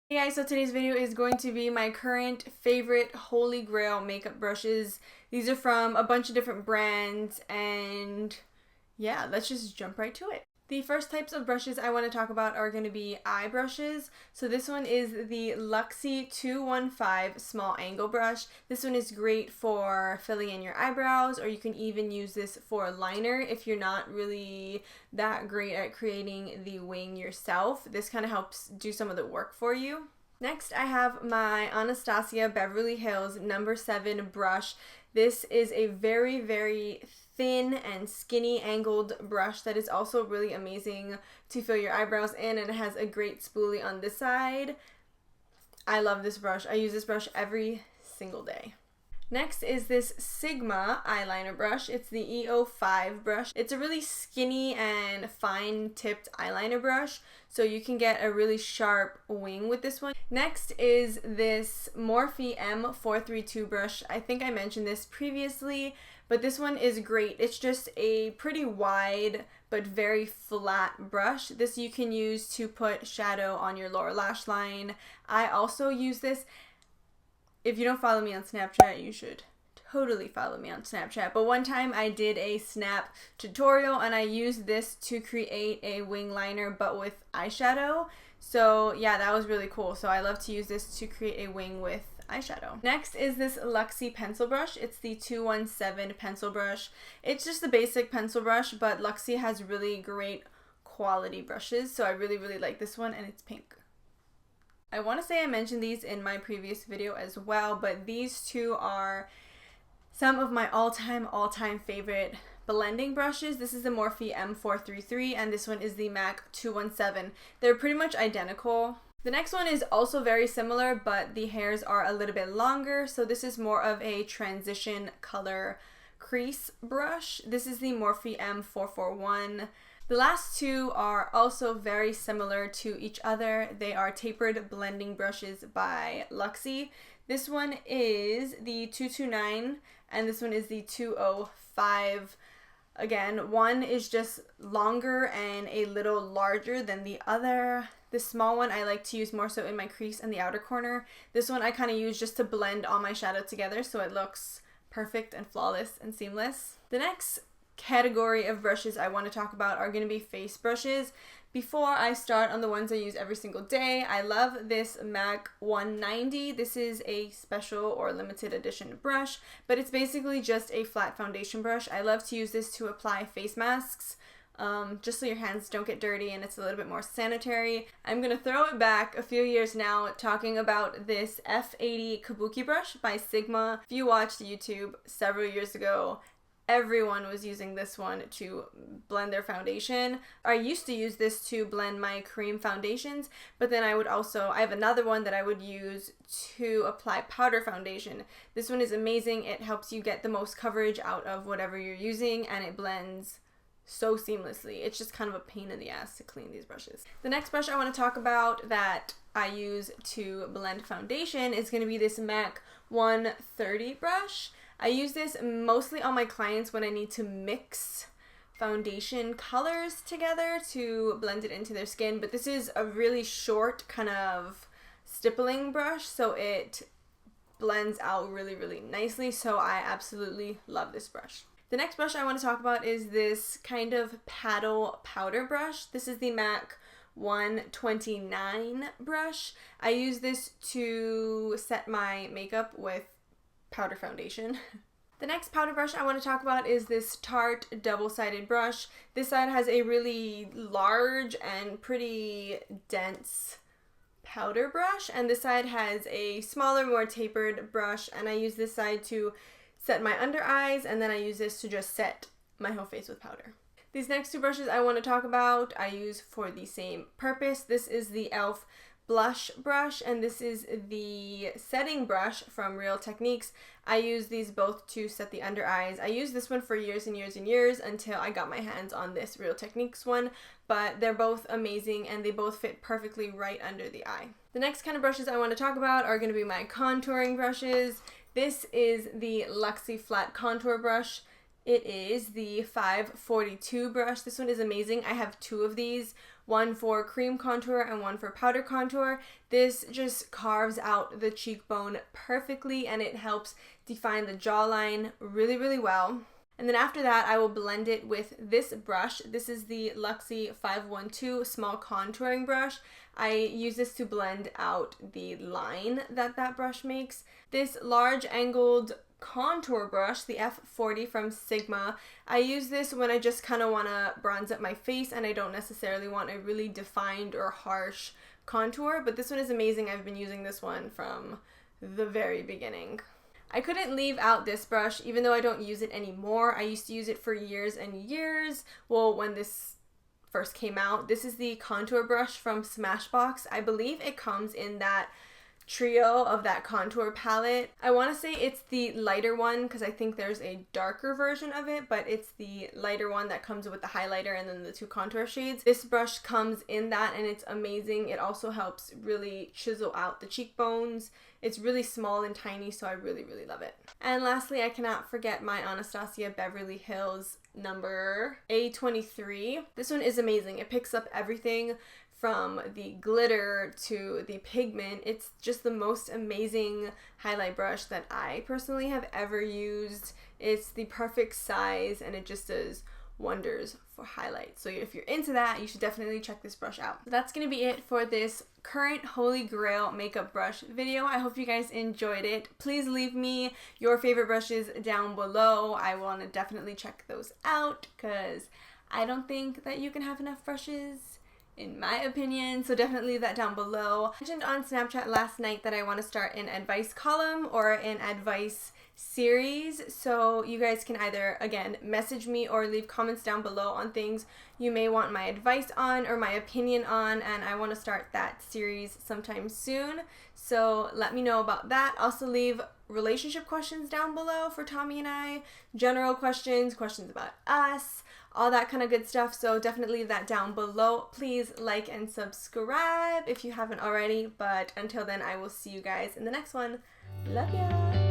Hey guys, so today's video is going to be my current favorite holy grail makeup brushes. These are from a bunch of different brands and yeah, let's just jump right to it. The first types of brushes I want to talk about are going to be eye brushes. So this one is the Luxie 215 small angle brush. This one is great for filling in your eyebrows, or you can even use this for liner if you're not really that great at creating the wing yourself. This kind of helps do some of the work for you. Next, I have my Anastasia Beverly Hills number 7 brush. This is a very, very thin and skinny angled brush that is also really amazing to fill your eyebrows in, and it has a great spoolie on this side. I love this brush. I use this brush every single day. Next is this Sigma eyeliner brush. It's the EO5 brush. It's a really skinny and fine tipped eyeliner brush, so you can get a really sharp wing with this one. Next is this Morphe M432 brush. I think I mentioned this previously, but this one is great. It's just a pretty wide but very flat brush. This you can use to put shadow on your lower lash line. I also use this. If you don't follow me on Snapchat, you should totally follow me on Snapchat. But one time I did a snap tutorial and I used this to create a wing liner but with eyeshadow. So yeah, that was really cool. So I love to use this to create a wing with eyeshadow. Next is this Luxie pencil brush. It's the 217 pencil brush. It's just a basic pencil brush, but Luxie has really great quality brushes. So I really, really like this one, and it's pink. I want to say I mentioned these in my previous video as well, but these two are some of my all-time favorite blending brushes. This is the Morphe M433 and this one is the MAC 217. They're pretty much identical. The next one is also very similar, but the hairs are a little bit longer, so this is more of a transition color crease brush. This is the Morphe M441. The last two are also very similar to each other. They are tapered blending brushes by Luxie. This one is the 229 and this one is the 205. Again, one is just longer and a little larger than the other. The small one I like to use more so in my crease and the outer corner. This one I kind of use just to blend all my shadow together so it looks perfect and flawless and seamless. The next category of brushes I want to talk about are going to be face brushes. Before I start on the ones I use every single day, I love this MAC 190. This is a special or limited edition brush, but it's basically just a flat foundation brush. I love to use this to apply face masks, just so your hands don't get dirty and it's a little bit more sanitary. I'm going to throw it back a few years now talking about this F80 Kabuki brush by Sigma. If you watched YouTube several years ago, everyone was using this one to blend their foundation. I used to use this to blend my cream foundations, but then I have another one that I would use to apply powder foundation. This one is amazing. It helps you get the most coverage out of whatever you're using, and it blends so seamlessly. It's just kind of a pain in the ass to clean these brushes. The next brush I want to talk about that I use to blend foundation is going to be this MAC 130 brush. I use this mostly on my clients when I need to mix foundation colors together to blend it into their skin, but this is a really short kind of stippling brush, so it blends out really, really nicely, so I absolutely love this brush. The next brush I want to talk about is this kind of paddle powder brush. This is the MAC 129 brush. I use this to set my makeup with powder foundation. The next powder brush I want to talk about is this Tarte double-sided brush. This side has a really large and pretty dense powder brush, and this side has a smaller, more tapered brush, and I use this side to set my under eyes, and then I use this to just set my whole face with powder. These next two brushes I want to talk about I use for the same purpose. This is the e.l.f. blush brush, and this is the setting brush from Real Techniques. I use these both to set the under eyes. I used this one for years and years and years until I got my hands on this Real Techniques one, but they're both amazing and they both fit perfectly right under the eye. The next kind of brushes I want to talk about are going to be my contouring brushes. This is the Luxie flat contour brush. It is the 542 brush. This one is amazing. I have two of these, one for cream contour and one for powder contour. This just carves out the cheekbone perfectly and it helps define the jawline really, really well. And then after that, I will blend it with this brush. This is the Luxie 512 small contouring brush. I use this to blend out the line that brush makes. This large angled contour brush, the F40 from Sigma. I use this when I just kind of want to bronze up my face and I don't necessarily want a really defined or harsh contour, but this one is amazing. I've been using this one from the very beginning. I couldn't leave out this brush even though I don't use it anymore. I used to use it for years and years. Well, when this first came out. This is the contour brush from Smashbox. I believe it comes in that trio of that contour palette. I want to say it's the lighter one because I think there's a darker version of it, but it's the lighter one that comes with the highlighter and then the two contour shades. This brush comes in that and it's amazing. It also helps really chisel out the cheekbones. It's really small and tiny, so I really, really love it. And lastly, I cannot forget my Anastasia Beverly Hills number A23. This one is amazing. It picks up everything from the glitter to the pigment. It's just the most amazing highlight brush that I personally have ever used. It's the perfect size and it just does wonders for highlights. So if you're into that, you should definitely check this brush out. So that's gonna be it for this current Holy Grail makeup brush video. I hope you guys enjoyed it. Please leave me your favorite brushes down below. I want to definitely check those out because I don't think that you can have enough brushes, in my opinion, so definitely leave that down below. I mentioned on Snapchat last night that I want to start an advice column or an advice series, so you guys can either, again, message me or leave comments down below on things you may want my advice on or my opinion on, and I want to start that series sometime soon, so let me know about that. Also leave relationship questions down below for Tommy and I, general questions, questions about us, all that kind of good stuff, so definitely leave that down below. Please like and subscribe if you haven't already, but until then, I will see you guys in the next one. Love ya!